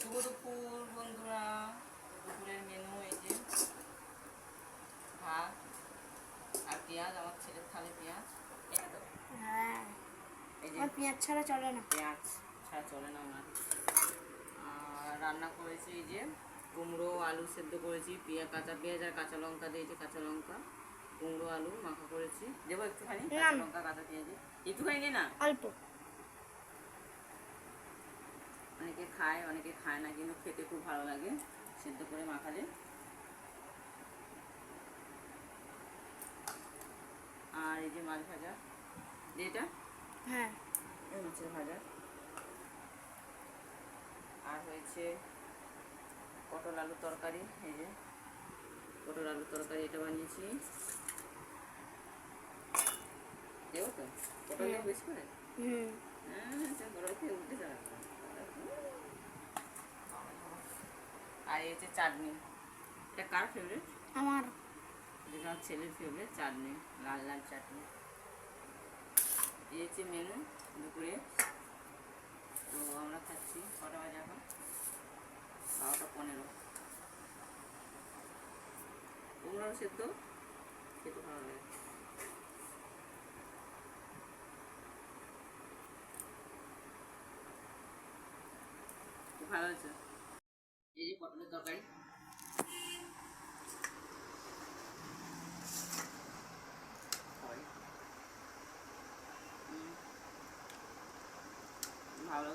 শুভ দুপুর বন্ধুরা। দুপুরের মেনু এই যে ভাত আর পেঁয়াজ, আমার ছেলের থালে পেঁয়াজ। এটা তো হ্যাঁ, এই যে পেঁয়াজ ছাড়া চলে না। পেঁয়াজ ছাড়া চলে না আমার। আর রান্না করেছি এই যে কুমড়ো আলু সেদ্ধ করেছি, কাঁচা পেঁয়াজ আর কাঁচা লঙ্কা দিয়েছি, কাঁচা লঙ্কা কুমড়ো আলু মাখা করেছি। দেবো একটুখানি কাঁচা লঙ্কা কাঁচা পেঁয়াজে, একটুখানি নে না। অল্প। অনেকে খায় অনেকে খায় না, কিন্তু খেতে খুব ভালো লাগে সেদ্ধ করে মাখালে। আর এই যে মাছ ভাজা, যেটা হ্যাঁ, মাছের ভাজা। আর হয়েছে পটল আলু তরকারি, এই যে পটল আলু তরকারি এটা বানিয়েছি। দেবো তো পটল দেবো বেশি করে। উঠতে যাবে। আর এই হচ্ছে চাটনি, এটা কার ফেভারিট? আমার। যেটা আমার ছেলের ফেভারিট চাটনি, লাল লাল চাটনি। এই হচ্ছে মেনু দুপুরে। তো আমরা খাচ্ছি কটা বাজে এখন? 12:15। কুমড়ো সেদ্ধ খেতে ভালো লাগে। ভালো হয়েছে। এই যে পটলের তরকারি, ভালো